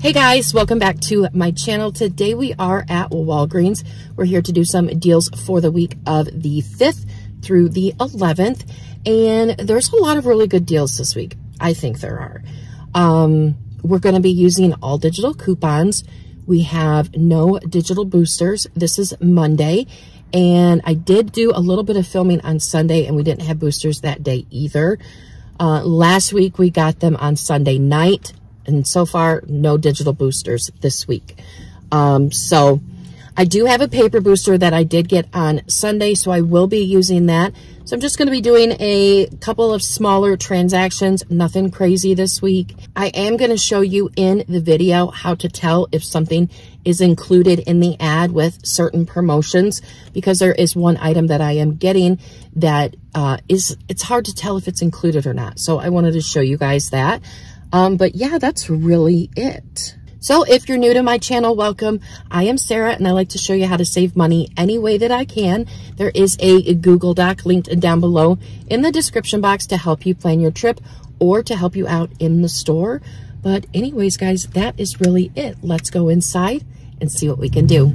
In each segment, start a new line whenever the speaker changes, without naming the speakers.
Hey guys, welcome back to my channel. Today we are at Walgreens. We're here to do some deals for the week of the 5th through the 11th. And there's a lot of really good deals this week. I think there are. We're going to be using all digital coupons. We have no digital boosters. This is Monday. And I did do a little bit of filming on Sunday and we didn't have boosters that day either. Last week we got them on Sunday night. And so far, no digital boosters this week. So I do have a paper booster that I did get on Sunday, so I will be using that. So I'm just going to be doing a couple of smaller transactions, nothing crazy this week. I am going to show you in the video how to tell if something is included in the ad with certain promotions, because there is one item that I am getting that it's hard to tell if it's included or not. So I wanted to show you guys that. But yeah, that's really it. So if you're new to my channel, welcome. I am Sarah and I like to show you how to save money any way that I can. There is a Google Doc linked down below in the description box to help you plan your trip or to help you out in the store. But anyways, guys, that is really it. Let's go inside and see what we can do.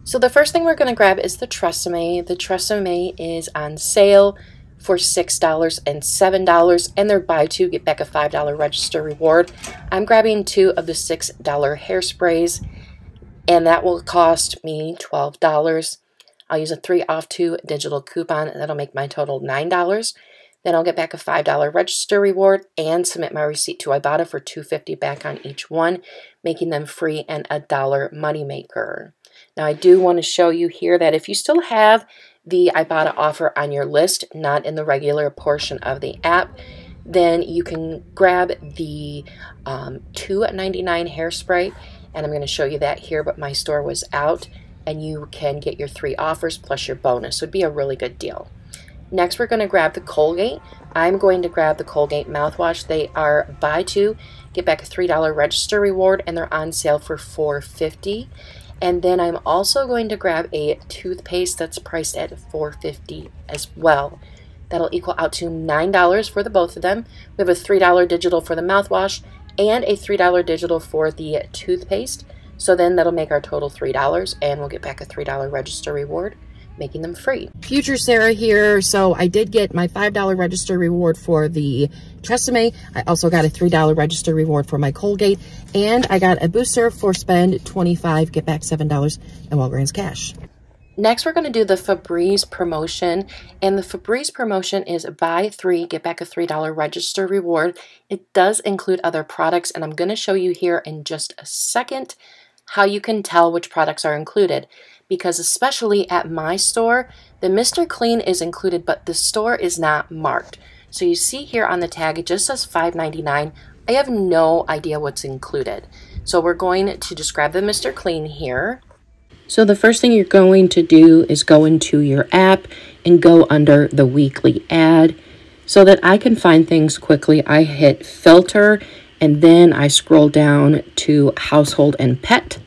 So the first thing we're going to grab is the Tresemme. The Tresemme is on sale for $6 and $7, and they're buy two, get back a $5 register reward. I'm grabbing 2 of the $6 hairsprays, and that will cost me $12. I'll use a 3 off 2 digital coupon. That'll make my total $9. Then I'll get back a $5 register reward and submit my receipt to Ibotta for $2.50 back on each one, making them free and a $1 moneymaker. Now I do want to show you here that if you still have the Ibotta offer on your list, not in the regular portion of the app, then you can grab the $2.99 hairspray, and I'm going to show you that here, but my store was out, and you can get your 3 offers plus your bonus. So it'd be a really good deal. Next, we're going to grab the Colgate. I'm going to grab the Colgate mouthwash. They are buy 2, get back a $3 register reward, and they're on sale for $4.50. And then I'm also going to grab a toothpaste that's priced at $4.50 as well. That'll equal out to $9 for the both of them. We have a $3 digital for the mouthwash and a $3 digital for the toothpaste. So then that'll make our total $3, and we'll get back a $3 register reward, making them free. Future Sarah here. So I did get my $5 register reward for the Tresemme. I also got a $3 register reward for my Colgate, and I got a booster for spend $25, get back $7 in Walgreens cash. Next, we're going to do the Febreze promotion, and the Febreze promotion is buy 3, get back a $3 register reward. It does include other products, and I'm going to show you here in just a second how you can tell which products are included. Because especially at my store, the Mr. Clean is included, but the store is not marked. So you see here on the tag, it just says $5.99. I have no idea what's included. So we're going to just grab the Mr. Clean here. So the first thing you're going to do is go into your app and go under the weekly ad. So that I can find things quickly, I hit filter and then I scroll down to household and pet.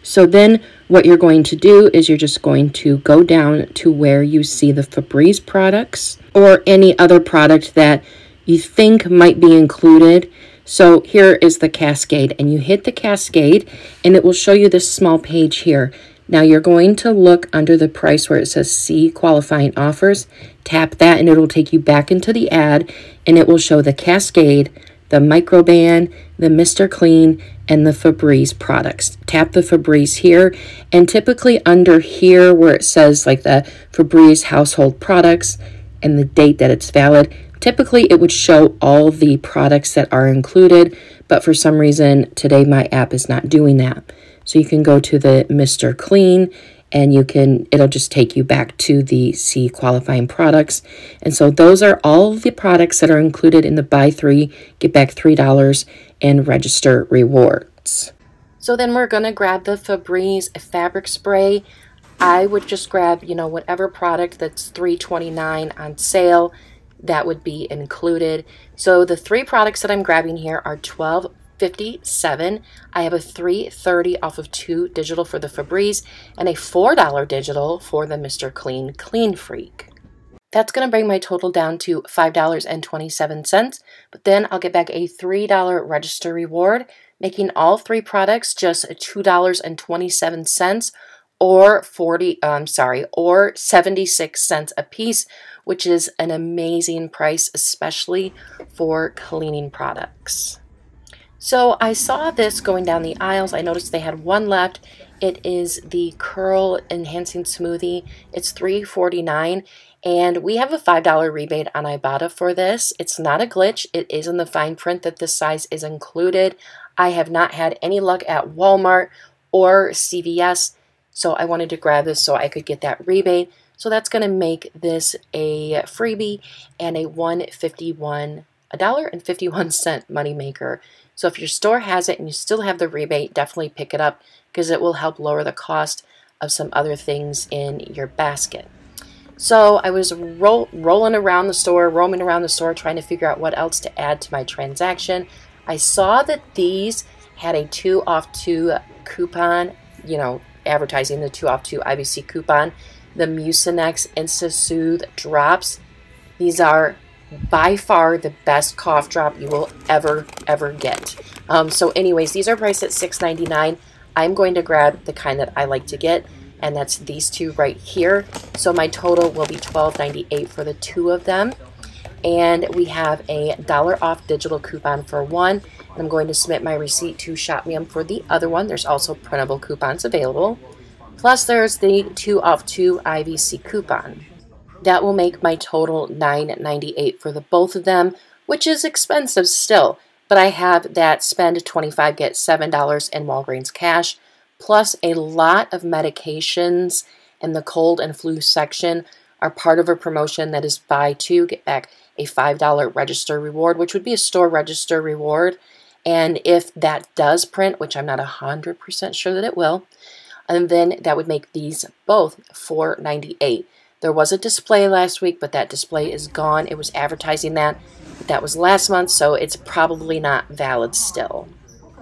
So then what you're going to do is you're just going to go down to where you see the Febreze products or any other product that you think might be included. So here is the Cascade, and you hit the Cascade and it will show you this small page here. Now you're going to look under the price where it says see qualifying offers, tap that and it'll take you back into the ad, and it will show the Cascade, the Microban, the Mr. Clean, and the Febreze products. Tap the Febreze here, and typically under here where it says like the Febreze household products and the date that it's valid, typically it would show all the products that are included, but for some reason today my app is not doing that. So you can go to the Mr. Clean, and it'll just take you back to the C qualifying products. And so those are all of the products that are included in the buy 3, get back $3 and register rewards. So then we're going to grab the Febreze fabric spray. I would just grab, whatever product that's $3.29 on sale, that would be included. So the 3 products that I'm grabbing here are $12.57. I have a $3.30 off of 2 digital for the Febreze and a $4 digital for the Mr. Clean Clean Freak. That's going to bring my total down to $5.27, but then I'll get back a $3 register reward, making all three products just $2.27 or 76 cents a piece, which is an amazing price, especially for cleaning products. So I saw this going down the aisles. I noticed they had one left. It is the Curl Enhancing Smoothie. It's $3.49, and we have a $5 rebate on Ibotta for this. It's not a glitch. It is in the fine print that this size is included. I have not had any luck at Walmart or CVS, so I wanted to grab this so I could get that rebate. So that's going to make this a freebie and a $1.51 moneymaker. So if your store has it and you still have the rebate, definitely pick it up because it will help lower the cost of some other things in your basket. So I was roaming around the store, trying to figure out what else to add to my transaction. I saw that these had a 2 off 2 coupon, you know, advertising the 2 off 2 IBC coupon. The Mucinex InstaSoothe drops. These are by far the best cough drop you will ever get. So anyways, these are priced at $6.99. I'm going to grab the kind that I like to get, and that's these two right here. So my total will be $12.98 for the two of them. And we have a $1 off digital coupon for one. And I'm going to submit my receipt to ShopMeum for the other one. There's also printable coupons available. Plus there's the 2 off 2 IVC coupon. That will make my total $9.98 for the both of them, which is expensive still. But I have that spend 25 get $7 in Walgreens cash, plus a lot of medications in the cold and flu section are part of a promotion that is buy two, get back a $5 register reward, which would be a store register reward. And if that does print, which I'm not 100% sure that it will, and then that would make these both $4.98. There was a display last week, but that display is gone. It was advertising that. That was last month, so it's probably not valid still.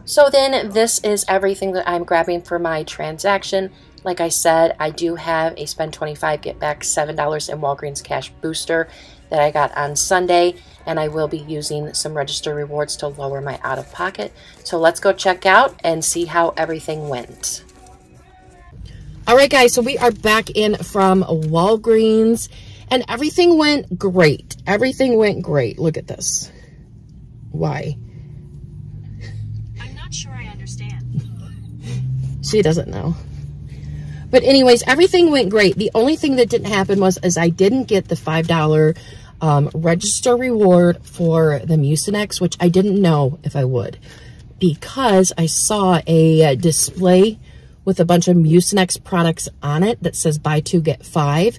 So then this is everything that I'm grabbing for my transaction. Like I said, I do have a spend 25 get back $7 in Walgreens cash booster that I got on Sunday, and I will be using some register rewards to lower my out-of-pocket. So let's go check out and see how everything went. All right, guys, so we are back in from Walgreens, and everything went great. Everything went great. Look at this. Why?
I'm not sure I understand.
She doesn't know. But anyways, everything went great. The only thing that didn't happen was I didn't get the $5 register reward for the Mucinex, which I didn't know if I would, because I saw a display with a bunch of Mucinex products on it that says buy two, get 5.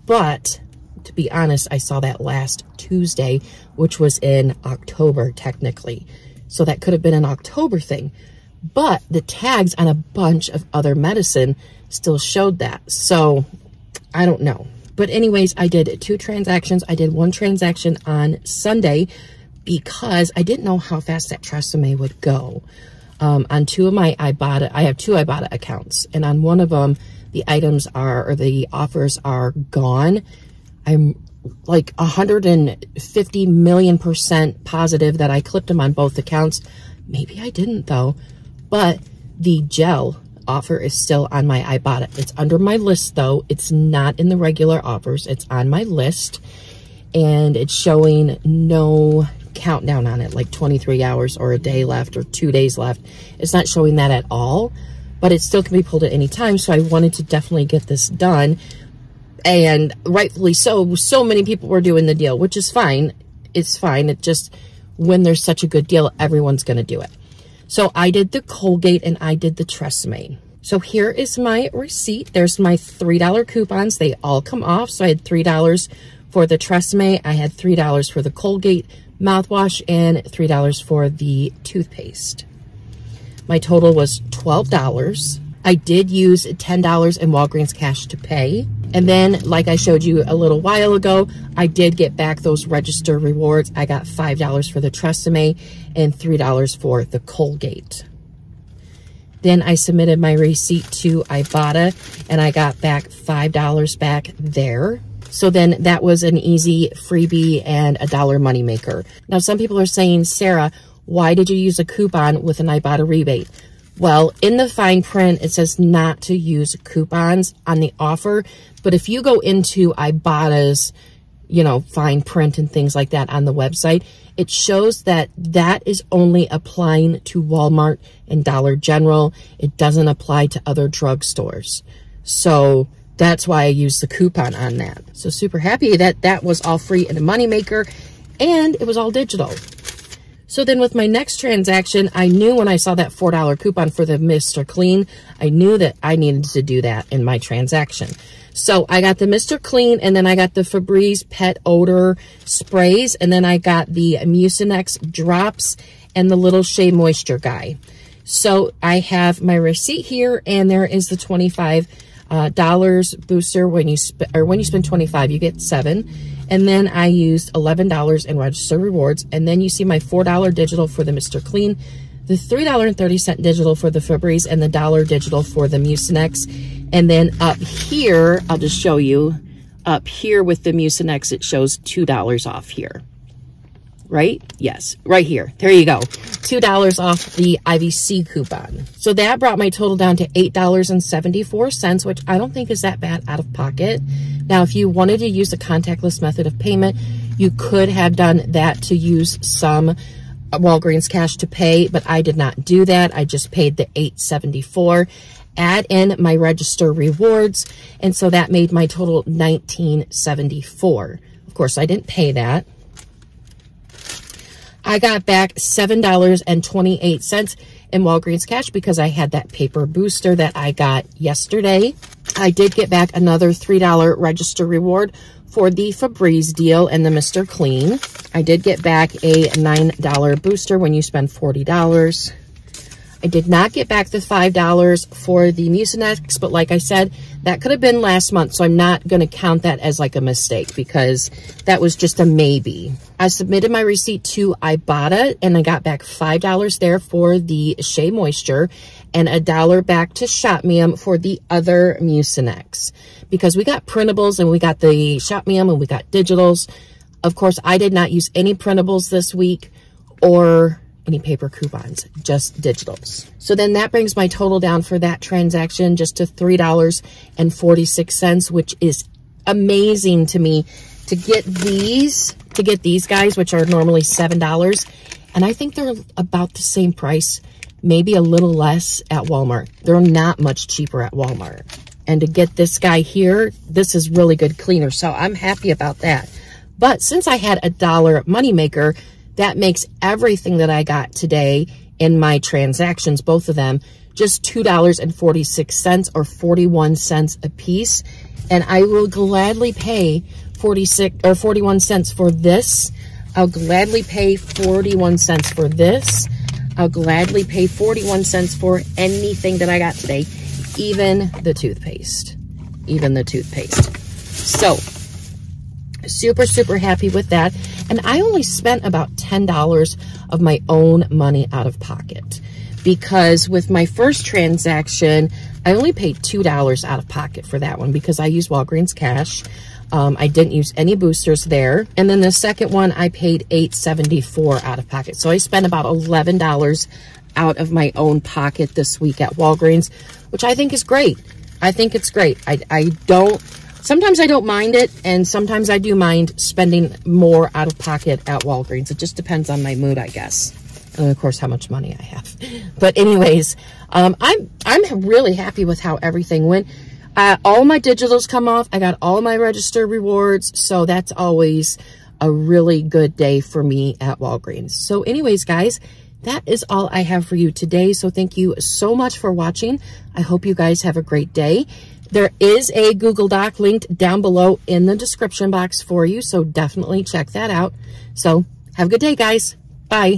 But to be honest, I saw that last Tuesday, which was in October technically. So that could have been an October thing. But the tags on a bunch of other medicine still showed that. So I don't know. But anyways, I did 2 transactions. I did 1 transaction on Sunday because I didn't know how fast that Tresemme would go. On 2 of my Ibotta, I have 2 Ibotta accounts, and on one of them, the items are, or the offers are gone. I'm like 150 million% positive that I clipped them on both accounts. Maybe I didn't though, but the gel offer is still on my Ibotta. It's under my list though. It's not in the regular offers. It's on my list, and it's showing no countdown on it, like 23 hours or a day left or 2 days left. It's not showing that at all, but it still can be pulled at any time. So I wanted to definitely get this done, and rightfully so. So many people were doing the deal, which is fine. It's fine. It just, when there's such a good deal, everyone's going to do it. So I did the Colgate and I did the Tresemme. So here is my receipt. There's my $3 coupons. They all come off. So I had $3 for the Tresemme. I had $3 for the Colgate mouthwash and $3 for the toothpaste. My total was $12. I did use $10 in Walgreens cash to pay. And then, like I showed you a little while ago, I did get back those register rewards. I got $5 for the Tresemme and $3 for the Colgate. Then I submitted my receipt to Ibotta, and I got back $5 back there. So then that was an easy freebie and $1 moneymaker. Now, some people are saying, Sarah, why did you use a coupon with an Ibotta rebate? Well, in the fine print, it says not to use coupons on the offer. But if you go into Ibotta's, you know, fine print and things like that on the website, it shows that that is only applying to Walmart and Dollar General. It doesn't apply to other drugstores. So that's why I used the coupon on that. So super happy that that was all free and a moneymaker, and it was all digital. So then with my next transaction, I knew when I saw that $4 coupon for the Mr. Clean, I knew that I needed to do that in my transaction. So I got the Mr. Clean, and then I got the Febreze pet odor sprays, and then I got the Mucinex drops and the little Shea Moisture guy. So I have my receipt here, and there is the $25 booster. When you spend 25, you get 7. And then I used $11 in register rewards. And then you see my $4 digital for the Mr. Clean, the $3.30 digital for the Febreze, and the $1 digital for the Mucinex. And then up here, I'll just show you, up here with the Mucinex, it shows $2 off here. Right? Yes, right here. There you go. $2 off the IVC coupon. So that brought my total down to $8.74, which I don't think is that bad out of pocket. Now, if you wanted to use the contactless method of payment, you could have done that to use some Walgreens cash to pay, but I did not do that. I just paid the $8.74. Add in my register rewards, and so that made my total $19.74. Of course, I didn't pay that. I got back $7.28 in Walgreens cash because I had that paper booster that I got yesterday. I did get back another $3 register reward for the Febreze deal and the Mr. Clean. I did get back a $9 booster when you spend $40. I did not get back the $5 for the Mucinex, but like I said, that could have been last month, so I'm not going to count that as like a mistake because that was just a maybe. I submitted my receipt to Ibotta, and I got back $5 there for the Shea Moisture and $1 back to Shop.with for the other Mucinex because we got printables and we got the Shop.with and we got digitals. Of course, I did not use any printables this week or any paper coupons, just digitals. So then that brings my total down for that transaction just to $3.46, which is amazing to me to get these guys, which are normally $7. And I think they're about the same price, maybe a little less at Walmart. They're not much cheaper at Walmart. And to get this guy here, this is really good cleaner. So I'm happy about that. But since I had $1 moneymaker, that makes everything that I got today in my transactions, both of them, just $2.46 or 41 cents a piece. And I will gladly pay 41 cents for this. I'll gladly pay 41 cents for this. I'll gladly pay 41 cents for anything that I got today, even the toothpaste. Even the toothpaste. So, super, super happy with that. And I only spent about $10 of my own money out of pocket because with my first transaction, I only paid $2 out of pocket for that one because I used Walgreens cash. I didn't use any boosters there. And then the second one, I paid $8.74 out of pocket. So I spent about $11 out of my own pocket this week at Walgreens, which I think is great. I think it's great. Sometimes I don't mind it, and sometimes I do mind spending more out of pocket at Walgreens. It just depends on my mood, I guess. And of course, how much money I have. But anyways, I'm really happy with how everything went. All my digitals come off. I got all my register rewards. So that's always a really good day for me at Walgreens. So anyways, guys, that is all I have for you today. So thank you so much for watching. I hope you guys have a great day. There is a Google Doc linked down below in the description box for you, so definitely check that out. So have a good day, guys. Bye.